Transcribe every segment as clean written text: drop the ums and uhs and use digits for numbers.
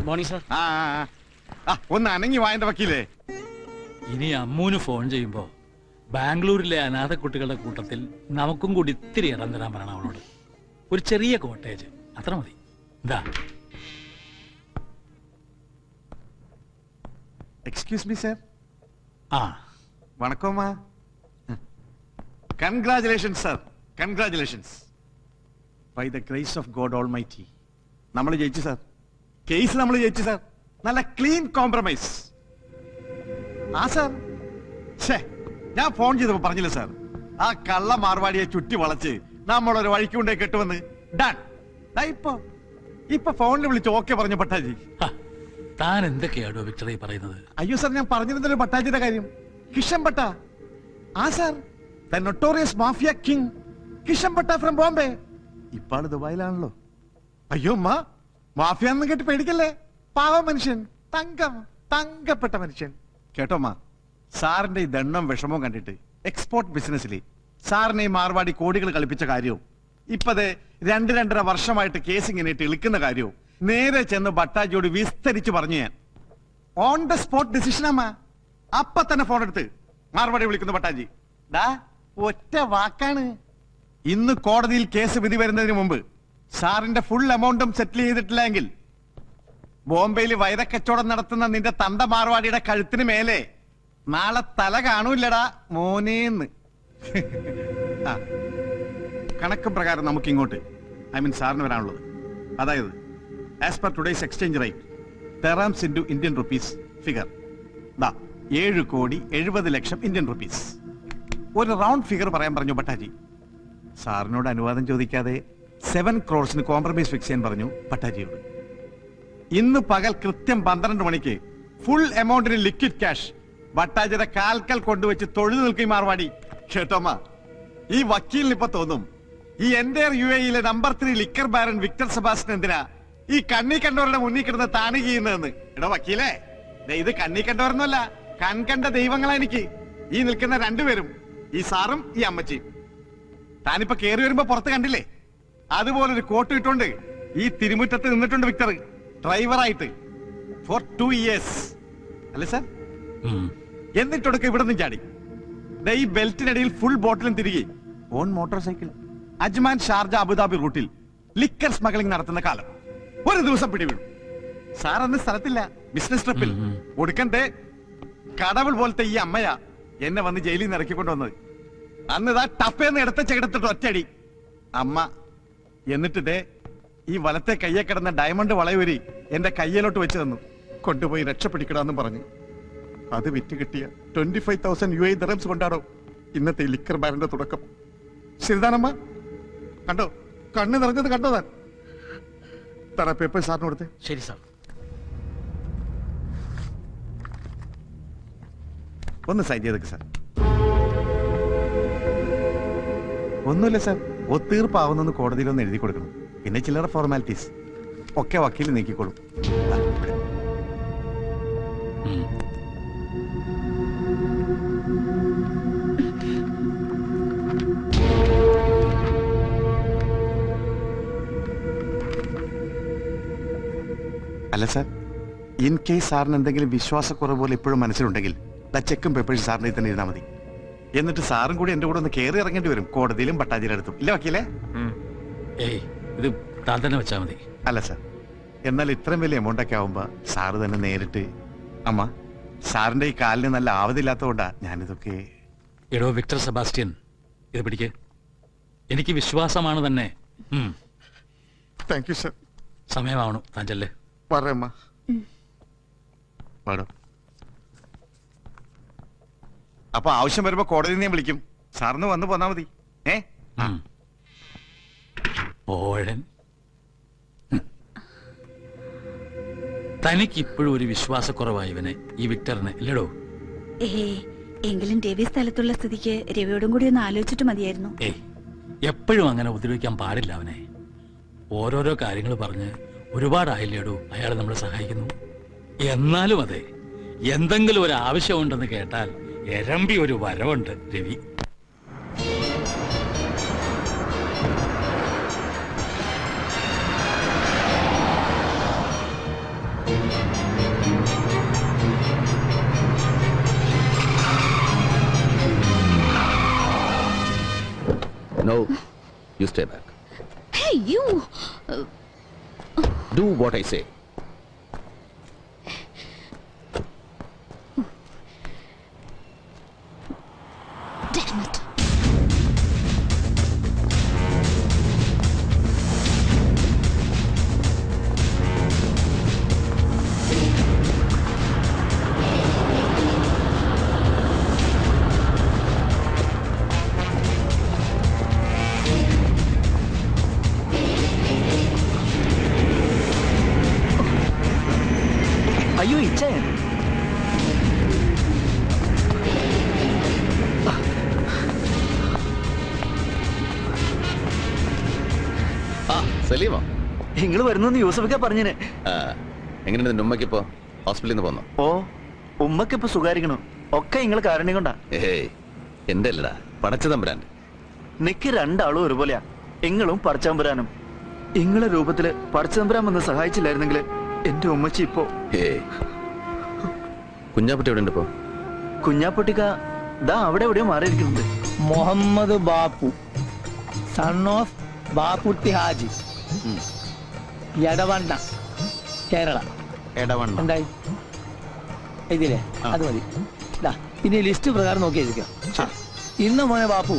Morning sir. ഒന്ന് അനങ്ങി വായന്റെ വക്കീലേ. ഇനി അമ്മൂന് ഫോൺ ചെയ്യുമ്പോ ബാംഗ്ലൂരിലെ അനാഥ കുട്ടികളുടെ കൂട്ടത്തിൽ നമുക്കും കൂടി ഇത്തിരി ഇടം തരാൻ പറയണം അവളോട്. ഒരു ചെറിയ കോട്ടേജ് അത്ര മതി. എന്താ? Excuse me sir. വണക്കമ്മ. Congratulations sir, congratulations. By the grace of God almighty നമ്മൾ ജയിച്ചു സാർ. കേസ് നമ്മൾ ജയിച്ചു സാർ. നല്ല ക്ലീൻ കോംപ്രമൈസ്. സാർ, ഞാൻ ഫോൺ ചെയ്തപ്പോ പറഞ്ഞില്ല സാർ, ആ കള്ള മാർവാടിയെ ചുറ്റി വളച്ച് നമ്മളൊരു വഴിക്ക് കൊണ്ടേ കെട്ടുവന്ന്. ഡൺ. ഇപ്പൊ ഫോണിൽ വിളിച്ച് ഓക്കെ പറഞ്ഞു പട്ടാജി. താൻ എന്തൊക്കെയാണോ വിക്ടറി പറയുന്നത്? അയ്യോ സാർ, ഞാൻ പറഞ്ഞിരുന്നല്ലോ പട്ടാജിയുടെ കാര്യം. കിഷൻ പട്ട. Sir, the notorious mafia king Kishan പട്ട ഫ്രം ബോംബെ. ഇപ്പാള് ദുബായിലാണല്ലോ. അയ്യോ അമ്മ, മാഫിയ എന്ന് കേട്ട് പേടിക്കല്ലേ. പാവ മനുഷ്യൻ, തങ്കപ്പെട്ട മനുഷ്യൻ. കേട്ടോമ്മ, സാറിന്റെ ഈ ദണ്ണം വിഷമവും കണ്ടിട്ട് എക്സ്പോർട്ട് ബിസിനസ്സിൽ സാറിനെ ഈ മാർവാടി കോടികൾ കളിപ്പിച്ച കാര്യവും ഇപ്പത് 2-2.5 വർഷമായിട്ട് കേസ് ഇങ്ങനെ ഇട്ട് ഇളിക്കുന്ന കാര്യവും നേരെ ചെന്ന് ഭട്ടാജിയോട് വിസ്തരിച്ച് പറഞ്ഞു. ഞാൻ ഓൺ ദ സ്പോട്ട് ഡിസിഷൻ അമ്മ. അപ്പൊ തന്നെ ഫോൺ എടുത്ത് മാർവാടി വിളിക്കുന്നു ഭട്ടാജി. ഒറ്റ വാക്കാണ്. ഇന്ന് കോടതിയിൽ കേസ് വിധി വരുന്നതിന് മുമ്പ് സാറിന്റെ ഫുൾ എമൗണ്ടും സെറ്റിൽ ചെയ്തിട്ടില്ല എങ്കിൽ ബോംബെയിൽ വൈരക്കച്ചവടം നടത്തുന്ന നിന്റെ തന്ത മാർവാടിയുടെ കഴുത്തിന് മേലെ നാളെ തല കാണൂല്ലടാ മോനേന്ന്. കണക്ക് പ്രകാരം നമുക്ക് ഇങ്ങോട്ട്, ഐ മീൻ സാറിന് വരാനുള്ളത്, അതായത് as per today's exchange rate dirhams into Indian rupees figure 7,70,00,000 Indian rupees. ഒരു റൗണ്ട് ഫിഗർ പറയാൻ പറഞ്ഞു ഭട്ടാജി. സാറിനോട് അനുവാദം ചോദിക്കാതെ 7 crores കോംപ്രമൈസ് ഫിക്സ് ചെയ്യാൻ പറഞ്ഞു ഭട്ടാജിയോട്. ഇന്ന് പകൽ കൃത്യം 12 മണിക്ക് ഫുൾ എമൗണ്ടിന് ലിക്വിഡ് ക്യാഷ് ഭട്ടാജിയുടെ കാൽക്കൽ കൊണ്ടുവച്ച് തൊഴുതു നിൽക്കും മാർവാടി. കേട്ടോമ്മ, ഈ വക്കീലിന് ഇപ്പൊ തോന്നും ഈ എന്റെ UAE number 3 liquor baron Victor Sebastian എന്തിനാ ഈ കണ്ണി കണ്ടവരുടെ മുന്നിൽ കിടന്ന് താണി ചെയ്യുന്നതെന്ന്. എടോ വക്കീലേ, ഇത് കണ്ണി കണ്ടവരൊന്നുമല്ല, കൺകണ്ട ദൈവങ്ങളാ എനിക്ക് ഈ നിൽക്കുന്ന രണ്ടുപേരും, ഈ സാറും ഈ അമ്മച്ചിയും. താനിപ്പോ കേറി വരുമ്പോ പുറത്ത് കണ്ടില്ലേ, അതുപോലൊരു കോട്ട് ഇട്ടുകൊണ്ട് ഈ തിരുമുറ്റത്ത് നിന്നിട്ടുണ്ട് വിക്ടർ ഡ്രൈവറായിട്ട് ഫോർ 2 years. അല്ലേ സാർ? എന്നിട്ടൊടുക്ക ഇവിടെ നിന്ന് ചാടി ഈ ബെൽറ്റിനടിയിൽ ഫുൾ ബോട്ടിലും തിരികെ on motor cycle Ajman Sharjah Abu Dhabi റൂട്ടിൽ ലിക്കർ സ്മഗ്ലിംഗ് നടത്തുന്ന കാലം ഒരു ദിവസം പിടിവിടും. സാർ അന്ന് സ്ഥലത്തില്ല, ബിസിനസ് ട്രിപ്പിൽ. ഒടുക്കന്റെ കടവുൾ പോലത്തെ ഈ അമ്മയാ എന്നെ വന്ന് ജയിലിൽ നിന്ന് ഇറക്കിക്കൊണ്ടുവന്നത്. അന്ന് ഇതാ ടപ്പേന്ന് എടുത്ത ചെകിടത്തിട്ട് ഒറ്റയടി അമ്മ. എന്നിട്ട് ഈ വലത്തെ കയ്യെ കിടന്ന ഡയമണ്ട് വളയൂരി എന്റെ കയ്യിലോട്ട് വെച്ച് തന്നു. കൊണ്ടുപോയി രക്ഷപ്പെടിക്കണമെന്ന് പറഞ്ഞു. അത് വിറ്റ് കിട്ടിയ 25,000 UAE dirhams കൊണ്ടാണോ ഇന്നത്തെ ലിക്കർ ബാരന്റെ തുടക്കം. ശരിതാനമ്മ? കണ്ടോ, കണ്ണ് നിറഞ്ഞത് കണ്ടോ താൻ? തറ പേപ്പർ സാറിന് കൊടുത്തേ. ശരി സാർ. ഒന്ന് സൈൻ ചെയ്തേക്ക് സാർ. ഒന്നുമില്ല സാർ, ഒത്തീർപ്പാവുന്നെന്ന് കോടതിയിലൊന്ന് എഴുതി കൊടുക്കണം. പിന്നെ ചില്ലറ ഫോർമാലിറ്റീസ് ഒക്കെ വക്കീൽ നീക്കിക്കോളും. അല്ല സാർ, ഇൻ കേസ് സാറിന് എന്തെങ്കിലും വിശ്വാസക്കുറവ് പോലെ ഇപ്പോഴും മനസ്സിലുണ്ടെങ്കിൽ ചെക്കും പേപ്പേഴ്സ് സാറിന്റെ തന്നെ ഇരുന്നാൽ മതി. എന്നിട്ട് സാറും കൂടി എന്റെ കൂടെ ഒന്ന് കയറി ഇറങ്ങേണ്ടി വരും കോടതിയിലും ഭട്ടാജിയുടെ അടുത്തും. ഇല്ല വക്കീലേ? ഇത് താൻ തന്നെ വെച്ചാ മതി. അല്ല സാർ, എന്നാൽ ഇത്രയും വലിയ എമൗണ്ട് ഒക്കെ ആവുമ്പോ സാറ് തന്നെ നേരിട്ട്. അമ്മ, സാറിന്റെ ഈ കാലിന് നല്ല ആവതില്ലാത്തതുകൊണ്ടാ ഞാനിതൊക്കെ. എടോ വിക്ടർ സെബാസ്റ്റ്യൻ, ഇത് പിടിക്ക്. എനിക്ക് വിശ്വാസമാണ് തന്നെ. Thank you sir. സമയമാവണു, താൻ ചെല്ലേ. പറയമ്മ. പാടോ. അപ്പൊ ആവശ്യം വരുമ്പോ കോടതി ഞാൻ വിളിക്കും. സാറിന് വന്ന് പോന്നാ മതി. ഓഴൻ, തനിക്ക് ഇപ്പോഴും ഒരു വിശ്വാസക്കുറവായി ഇവനെ, ഈ വിക്ടറിനെ, ഇല്ലടോ? എങ്കിലും രവി സ്ഥലത്തുള്ള സ്ഥിതിക്ക് രവിയോടും കൂടി ഒന്ന് ആലോചിച്ചിട്ട് മതിയായിരുന്നു. എപ്പോഴും അങ്ങനെ ഉപദ്രവിക്കാൻ പാടില്ല അവനെ. ഓരോരോ കാര്യങ്ങൾ പറഞ്ഞ് ഒരുപാടായില്ലേടോ അയാൾ നമ്മളെ സഹായിക്കുന്നു. എന്നാലും അതെ, എന്തെങ്കിലും ഒരു ആവശ്യമുണ്ടെന്ന് കേട്ടാൽ എരമ്പി ഒരു വരവുണ്ട് Ravi. You stay back. Hey, you! Do what I say. Damn it! അയ്യോ ഇച്ചേ സലീമോ? നിങ്ങൾ വരുന്നെന്ന് യൂസഫിക്ക പറഞ്ഞിന്. എങ്ങനെയുണ്ട് നിന്റെ ഉമ്മയ്ക്കിപ്പോ? ഹോസ്പിറ്റലിൽ നിന്ന് പോന്നോ? ഓ, ഉമ്മക്കിപ്പോ സുഖാരിക്കണു. ഒക്കെ നിങ്ങൾ കാരണം കൊണ്ടാ. ഏയ്, എന്റെ അല്ലടാ, പടച്ചതമ്പുരാൻ. നിക്ക് രണ്ടാളും ഒരുപോലെയാ. എങ്ങളും പടച്ചതമ്പുരാനും. ഇങ്ങളെ രൂപത്തില് പടച്ചതമ്പുരാൻ വന്ന് സഹായിച്ചില്ലായിരുന്നെങ്കിൽ എന്റെ ഉമ്മച്ചി ഇപ്പോ. ഏയ്, കുഞ്ഞാപ്പുട്ടി എവിടെ ഉണ്ട് ഇപ്പോ? കുഞ്ഞാപ്പൊട്ടിക്ക ദാ അവിടെ എവിടെയോ മാറിയിരിക്കുന്നുണ്ട്. Muhammad Bappu, son of Bapputty Haji, Edavanna, Kerala. ഇടവണ്ണ. എന്തായി ഇതില്ലേ? അത് മതി. ദാ ഇനി ലിസ്റ്റ് പ്രകാരം നോക്കി എഴുതിക്കാം. ഇന്ന് മോനെ ബാപ്പു,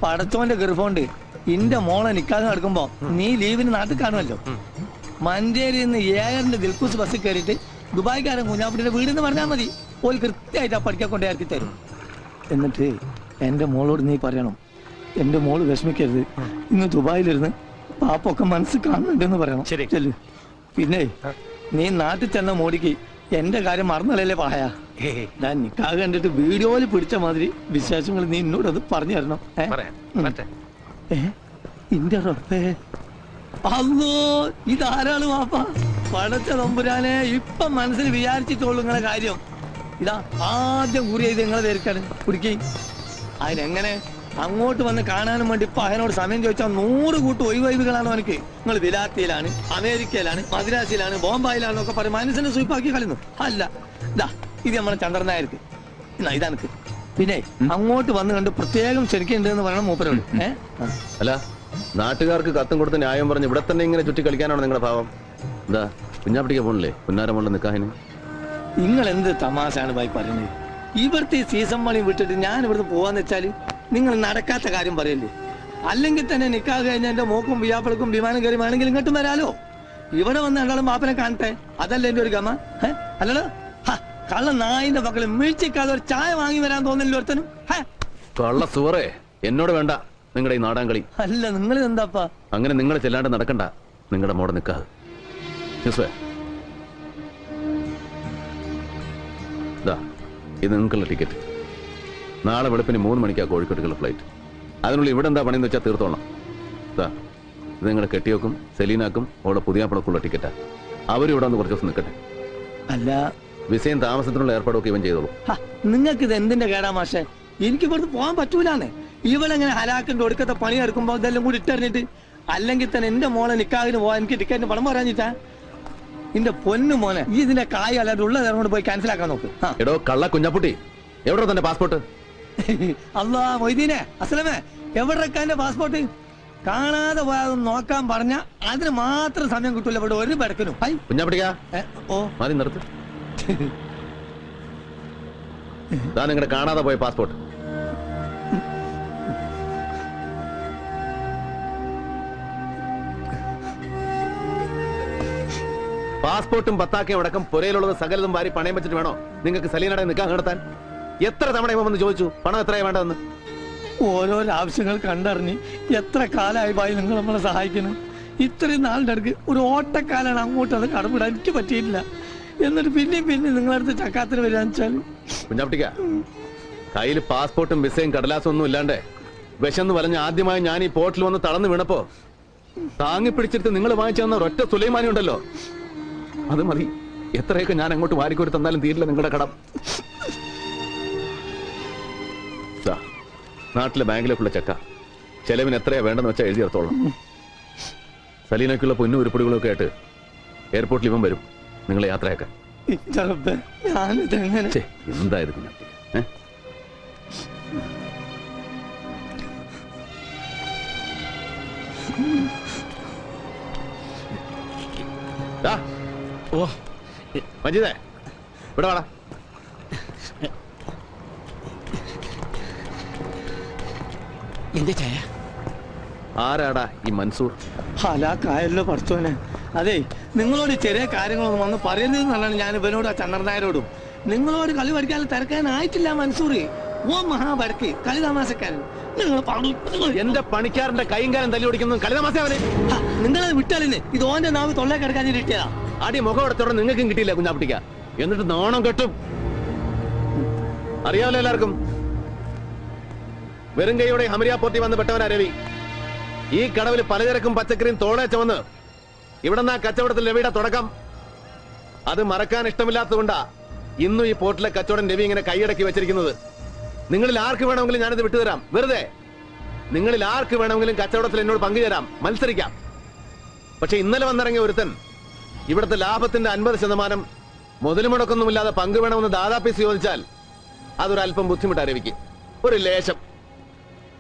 പടച്ചോന്റെ ഗർഭമുണ്ട് ഇന്റെ മോളെ നിക്കാതെ നടക്കുമ്പോ നീ ലീവിന് നാട്ടിൽ കാണുമല്ലോ. മഞ്ചേരിയിൽ നിന്ന് ഏഴറിന്റെ ദിൽക്കൂസ് ബസ്സിൽ കയറിയിട്ട് ദുബായ്ക്കാരൻ കുഞ്ഞാപ്പുട്ടിയുടെ വീടെന്ന് പറഞ്ഞാൽ മതി. ഓൽ കൃത്യമായിട്ട് ആ പഠിക്കാൻ കൊണ്ടേ ഇറക്കി തരും. എന്നിട്ട് എന്റെ മോളോട് നീ പറയണം, എന്റെ മോള് വിഷമിക്കരുത്, ഇന്ന് ദുബായിലിരുന്ന് പാപ്പൊക്കെ മനസ്സ് കാണുന്നുണ്ടെന്ന് പറയണം. ചെല്ലു. പിന്നെ നീ നാട്ടിൽ ചെന്ന മോടിക്ക് എന്റെ കാര്യം മറന്നല്ലേ പായ. ഞാൻ നിക്കാഹ് കണ്ടിട്ട് വീഡിയോയിൽ പിടിച്ച മാതിരി വിശേഷങ്ങൾ നീ എന്നോടത് പറഞ്ഞു തരണം. ഇന്റെ റബ്ബേ, അല്ലോ ഇതാരാണ് വാപ്പ? പടച്ച തമ്പുരാനെ, ഇപ്പൊ മനസ്സിൽ വിചാരിച്ചിട്ടുള്ളൂ നിങ്ങളെ കാര്യം. ഇതാ ആദ്യം കുറി ചെയ്ത് നിങ്ങളെ പേർക്കാണ് കുടിക്കി. അതിനെങ്ങനെ അങ്ങോട്ട് വന്ന് കാണാനും വേണ്ടി ഇപ്പൊ അതിനോട് സമയം ചോദിച്ചാൽ 100 കൂട്ട് ഒഴിവൊഴിവുകളാണ് എനിക്ക്. നിങ്ങൾ വിലാത്തിയിലാണ്, അമേരിക്കയിലാണ്, മദ്രാസിലാണ്, ബോംബായിലാണെന്നൊക്കെ പറയും. മനസ്സിനെ സൂപ്പാക്കി കളയുന്നു. അല്ല, ഇതാ ഇത് നമ്മളെ ചന്ദ്രനായർക്ക്. എന്നാ ഇതാനക്ക്. പിന്നെ അങ്ങോട്ട് വന്ന് കണ്ട് പ്രത്യേകം ക്ഷണിക്കുന്നുണ്ട് എന്ന് പറയണം മൂപ്പരോട്. അല്ല, നാട്ടുകാർക്ക് കത്തും കൊടുത്ത് ന്യായം പറഞ്ഞ് ഇവിടെ തന്നെ ഇങ്ങനെ ചുറ്റി കളിക്കാനാണ് നിങ്ങളുടെ ഭാവം? എന്താ കുഞ്ഞാപ്പിട്ടിക്ക് പോണില്ലേ പുന്നാരമുള്ള നിക്കാഹിന്? നിങ്ങൾ എന്ത് തമാശാണ് ഭായി പറയുന്നത്? ഇവിടുത്തെ സീസൺ മണി വിട്ടിട്ട് ഞാൻ ഇവിടുന്ന് പോവാന്ന് വെച്ചാല് നിങ്ങൾ നടക്കാത്ത കാര്യം പറയല്ലേ? അല്ലെങ്കിൽ തന്നെ നിക്കാഹ് കഴിഞ്ഞ എന്റെ മോക്കും വിയാപ്പിളക്കും വിമാനം കയറി വേണമെങ്കിൽ ഇങ്ങോട്ടും വരാലോ. ഇവിടെ വന്ന് രണ്ടാളും മാപ്പനെ കാണട്ടെ, അതല്ല എന്റെ ഒരു ഗമ. അല്ലല്ലോ, കള്ള നായിന്റെ മക്കള് വീഴ്ചക്കാതെ ഒരു ചായ വാങ്ങി വരാൻ തോന്നില്ല ഒരുത്തനും. കള്ള സുവറേ, എന്നോട് വേണ്ട നിങ്ങളുടെ ഈ നാടാങ്കളി. അല്ല, നിങ്ങൾ എന്താപ്പാ അങ്ങനെ നിങ്ങൾ ചെല്ലാണ്ട് നടക്കണ്ട നിങ്ങളുടെ മോടെ നിക്കാഹ്. ഇത് നിങ്ങൾക്കുള്ള ടിക്കറ്റ്. നാളെ വെളുപ്പിന് 3 മണിക്കാ കോഴിക്കോട്ടുള്ള ഫ്ലൈറ്റ്. അതിനുള്ളിൽ ഇവിടെ എന്താ പണിയെന്ന് വെച്ചാൽ തീർത്തോണം. ഇത് നിങ്ങളുടെ കെട്ടിയോക്കും സെലീനാക്കും അവളുടെ പുതിയാപ്പളക്കുള്ള ടിക്കറ്റാ. അവരും ഇവിടെ വന്ന് കുറച്ച് ദിവസം നിൽക്കട്ടെ. അല്ല, വിസയും താമസത്തിനുള്ള ഏർപ്പാടൊക്കെ ഇവൻ ചെയ്തോളൂ. നിങ്ങൾക്ക് ഇത് എന്തിന്റെ കേടാ മാഷെ? എനിക്ക് ഇവിടുന്ന് പോകാൻ പറ്റൂലാന്നേ. ഇവളെങ്ങനെ ഹലാക്കിന്റെ ഒടുക്കത്തെ പണി എടുക്കുമ്പോ ഇതെല്ലാം കൂടി ഇട്ടെറിഞ്ഞിട്ട്. അല്ലെങ്കിൽ തന്നെ എന്റെ മോളെ നിക്കാഹിന് പോവാൻ എനിക്ക് ടിക്കറ്റിന് പണം പറയാഞ്ഞിട്ടാ. എന്റെ പൊന്നു മോനെ, ഈ ഇതിന്റെ കായ് അല്ലാതെ ഉള്ളത് കൊണ്ട് പോയി ക്യാൻസൽ ആക്കാൻ നോക്ക്. എടോ കള്ള കുഞ്ഞാപ്പുട്ടി, എവിടെ തന്റെ പാസ്പോർട്ട്? അല്ലാ മൊയ്തീനെ, അസ്ലമേ, എവിടെക്കാന്റെ പാസ്പോർട്ട്? കാണാതെ പോയാതൊന്ന് നോക്കാൻ പറഞ്ഞ അതിന് മാത്രം സമയം കിട്ടൂല ഇവിടെ ഒരു പെടക്കിനും. കുഞ്ഞാപ്പുട്ടിക്കാ, ഓ മതി നിർത്ത്. നിങ്ങളുടെ കാണാതെ പോയ പാസ്പോർട്ട്. പാസ്പോർട്ടും പത്താക്കയും അടക്കം പുരയിലുള്ളത് സകലതും വാരി പണയം വെച്ചിട്ട് വേണോ നിങ്ങൾക്ക് സലീനയുടെ നിക്കാഹ് നടത്താൻ? എത്ര തവണ ഇവ വന്ന് ചോദിച്ചു പണം എത്രയാ വേണ്ടതെന്ന്? ഓരോരോ ആവശ്യങ്ങൾ കണ്ടറിഞ്ഞ് എത്ര കാലമായി ഭായി നിങ്ങൾ നമ്മളെ സഹായിക്കുന്നു. ഇത്രയും നാളിന്റെ അടുക്ക് ഒരു ഓട്ടക്കാലാണ് അങ്ങോട്ട് അത് കടമിടാൻ എനിക്ക് പറ്റിയിട്ടില്ല. എന്നിട്ട് പിന്നെയും നിങ്ങളടുത്ത് ചക്കാത്തിന് വരാന്ന് വെച്ചാല് കുഞ്ഞാപ്പിട്ടിക്ക, കയ്യിൽ പാസ്പോർട്ടും വിസയും കടലാസും ഒന്നും ഇല്ലാണ്ട് വിശന്ന് വലഞ്ഞ് ആദ്യമായി ഞാൻ ഈ പോർട്ടിൽ വന്ന് തളർന്നു വീണപ്പോ താങ്ങി പിടിച്ചിട്ട് നിങ്ങൾ വാങ്ങിച്ചു തന്ന ഒരൊറ്റ സുലൈമാനി ഉണ്ടല്ലോ, അത് മതി. എത്രയൊക്കെ ഞാൻ അങ്ങോട്ട് വാരിക്കോരി തന്നാലും തീരില്ല നിങ്ങളുടെ കടം. നാട്ടിലെ ബാങ്കിലേക്കുള്ള ചെക്ക, ചെലവിന് എത്രയാ വേണ്ടെന്ന് വെച്ചാൽ എഴുതി എടുത്തോളാം. സലീനയ്ക്കുള്ള പൊന്നും ഉരുപ്പടികളൊക്കെ ആയിട്ട് എയർപോർട്ടിൽ ഇവൻ വരും നിങ്ങളെ യാത്രയാക്കാൻ. എന്തായിരുന്നു ഞാൻ ദാ, ഓ മജീദേ ഇവിടെ വാടാ. എന്റെ ചായ ആരാടാ ഈ മൻസൂർ? ഹലാക്കായല്ലോ പഠിച്ചോനെ. അതെ, നിങ്ങളോട് ചെറിയ കാര്യങ്ങളൊന്നും വന്ന് പറയുന്നതെന്നാണ് ഞാൻ ഇവനോട് ആ ചന്ദ്രനായരോടും. നിങ്ങളോട് കളി പഠിക്കാൻ തിരക്കാനായിട്ടില്ല മൻസൂർ. ഓ മഹാബരക്ക് കളി തമാശക്കാരൻ. നിങ്ങൾ എന്റെ പണിക്കാരന്റെ കൈയും കാലം തല്ലി ഓടിക്കുന്നത് കളിതമാസവനെ. നിങ്ങളത് വിട്ടാലിന് ഇത് ഓന്റെ നാവ് തൊള്ളേ കിടക്കാൻ കിട്ടിയതാ. അടി മുഖം എടുത്തോടെ നിങ്ങൾക്കും കിട്ടിയില്ല കുഞ്ഞാപ്പിട്ടിക്ക. എന്നിട്ട് നാണം കെട്ടും. അറിയാമല്ലോ എല്ലാവർക്കും, വെറും കൈയോടെ ഹമരിയ പോർട്ടി വന്ന് പെട്ടവനാ രവി. ഈ കടവിൽ പലചരക്കും പച്ചക്കറിയും തോളെ ചുമന്ന് ഇവിടെ നിന്ന് ആ കച്ചവടത്തിൽ രവിയുടെ തുടക്കം. അത് മറക്കാൻ ഇഷ്ടമില്ലാത്തതുകൊണ്ടാ ഇന്നും ഈ പോർട്ടിലെ കച്ചവടം രവി ഇങ്ങനെ കൈയടക്കി വെച്ചിരിക്കുന്നത്. നിങ്ങളിൽ ആർക്ക് വേണമെങ്കിലും ഞാനിത് വിട്ടുതരാം. വെറുതെ നിങ്ങളിൽ ആർക്ക് വേണമെങ്കിലും കച്ചവടത്തിൽ എന്നോട് പങ്കുചേരാം, മത്സരിക്കാം. പക്ഷെ ഇന്നലെ വന്നിറങ്ങിയ ഒരുത്തൻ ഇവിടുത്തെ ലാഭത്തിന്റെ 50% മുതൽ മുടക്കൊന്നുമില്ലാതെ പങ്കു വേണമെന്ന് ദാദാപ്പീസ് ചോദിച്ചാൽ അതൊരല്പം ബുദ്ധിമുട്ടാ രവിക്ക്. ഒരു ലേശം.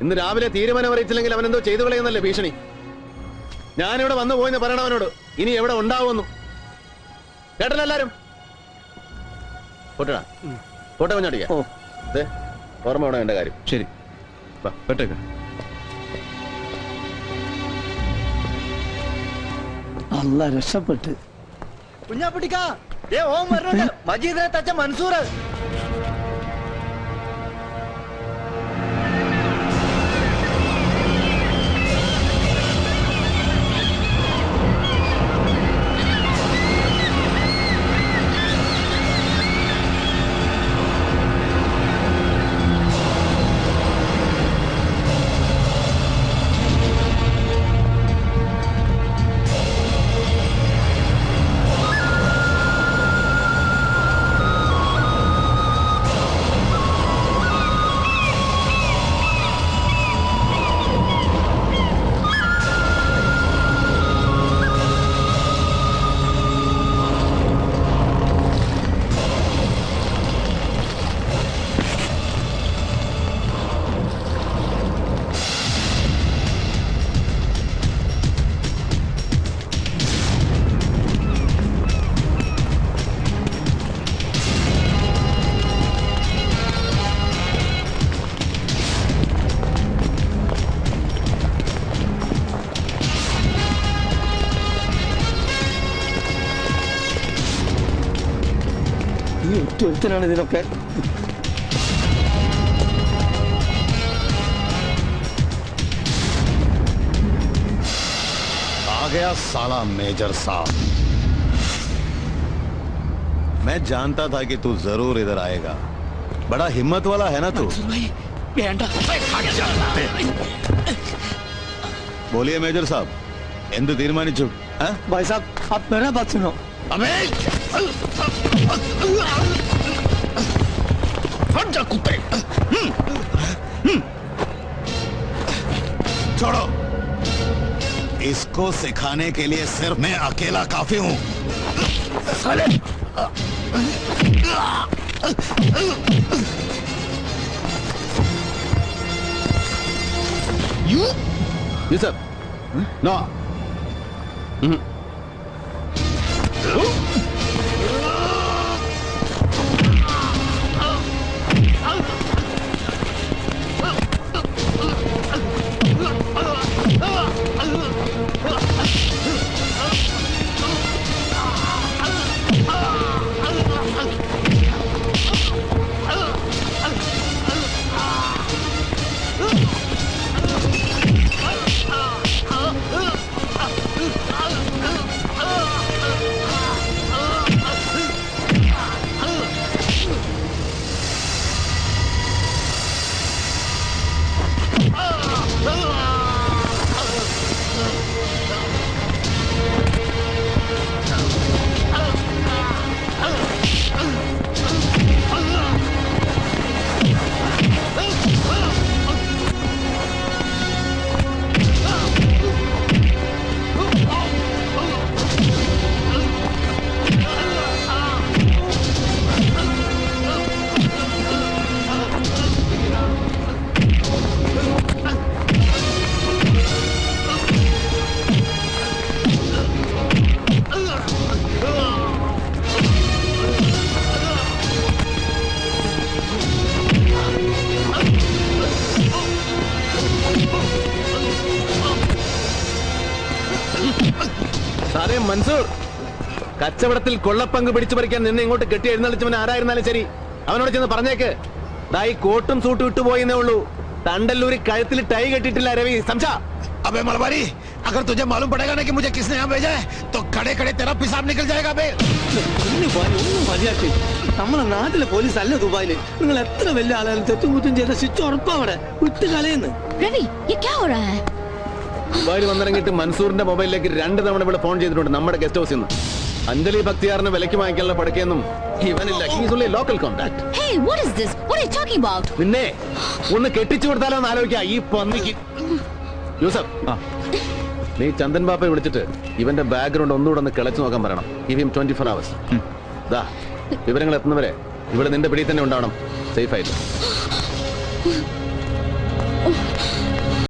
ഇന്ന് രാവിലെ തീരുമാനം അറിയിച്ചില്ലെങ്കിൽ അവനെന്തോ ചെയ്തു കളയുന്നല്ലേ ഭീഷണി. ഞാനിവിടെ വന്നു പോയെന്ന് പറയണവനോട് ഇനി എവിടെ ഉണ്ടാവുമെന്നു. കേട്ടല്ലോ എല്ലാരും? പോട്ടടാ, പോട്ടെ കുഞ്ഞാടിക്ക. ഓർമ്മ വേണം എന്റെ കാര്യം. ശരി, പെട്ടേക്ക. അല്ല രക്ഷപ്പെട്ട്. കുഞ്ഞാപ്പിട്ടിക്കാ ഓം വരുന്നുണ്ട്. മജീദിനെ തച്ച മൻസൂർ. ഈ ഒറ്റൊരുത്തനാണ് ഇതിനൊക്കെ. आ गया साला मेजर साहब। मैं जानता था कि तू जरूर इधर आएगा। बड़ा हिम्मत वाला है ना तू? बोलिए मेजर साहब, എന്ത് തീരുമാനിച്ചു? भाई साहब आप मेरा बात सुनो. अबे हट जा कुत्ते। छोड़ो, इसको सिखाने के लिए सिर्फ मैं अकेला काफी हूं। साले യൂസഫ്, നോ. സാറേ മൻസൂർ, കച്ചവടത്തിൽ കൊള്ളപ്പങ്ക് പിടിച്ചു പറിക്കാൻ നിന്നെ ഇങ്ങോട്ട് കെട്ടി എഴുന്നള്ളിച്ചവൻ ആരായിരുന്നാലും ശരി, അവനോട് ചെന്ന് പറഞ്ഞേക്ക്, ഈ കോട്ടും സൂട്ടും ഇട്ടുപോയെന്നേ ഉള്ളൂ, തണ്ടല്ലൂരി കഴുത്തിൽ ടൈ കെട്ടിട്ടില്ല രവി, സംശാ. अबे मलबारी, अगर तुझे मालूम पड़ेगा ना कि मुझे किसने यहाँ भेजा है, तो खड़े खड़े तेरा पेशाब निकल जाएगा बे। ഒന്നും മതിയാക്കി. നമ്മളെ നാട്ടിലെ പോലീസ് അല്ല ദുബായില്. നിങ്ങൾ എത്ര വലിയ ആളായാലും തെറ്റും കുറ്റും ചെയ്ത ശിക്ഷ ഉറപ്പവിടെ വിട്ട് കളയുന്നു. രവി ये क्या हो रहा है? ദുബായിൽ വന്നിറങ്ങിയിട്ട് മൻസൂറിന്റെ മൊബൈലിലേക്ക് 2 തവണ ഇവിടെ ഫോൺ ചെയ്തിട്ടുണ്ട് നമ്മുടെ ഗസ്റ്റ് ഹൗസിൽ നിന്ന്. അഞ്ജലി ഭക്തിയാറിന് വിലയ്ക്ക് വാങ്ങിക്കാനുള്ള പടക്കെയൊന്നും ഇവനില്ല. He's only local contact. Hey, what is this? What are you talking about? നിന്നെ ഒന്ന് കെട്ടിച്ചു കൊടുത്താലോ എന്ന് ആലോചിക്കാം ഈ പന്നിക്ക്. യൂസഫ്, നീ ചന്ദൻ ബാപ്പയെ വിളിച്ചിട്ട് ഇവന്റെ ബാക്ക്ഗ്രൗണ്ട് ഒന്നുകൂടെ ഒന്ന് കിളച്ചു നോക്കാൻ പറയണം. Give him 24 hours. ദാ വിവരങ്ങൾ എത്തുന്നവരെ ഇവിടെ നിന്റെ പിടിയിൽ തന്നെ ഉണ്ടാവണം, സേഫ് ആയിട്ട്.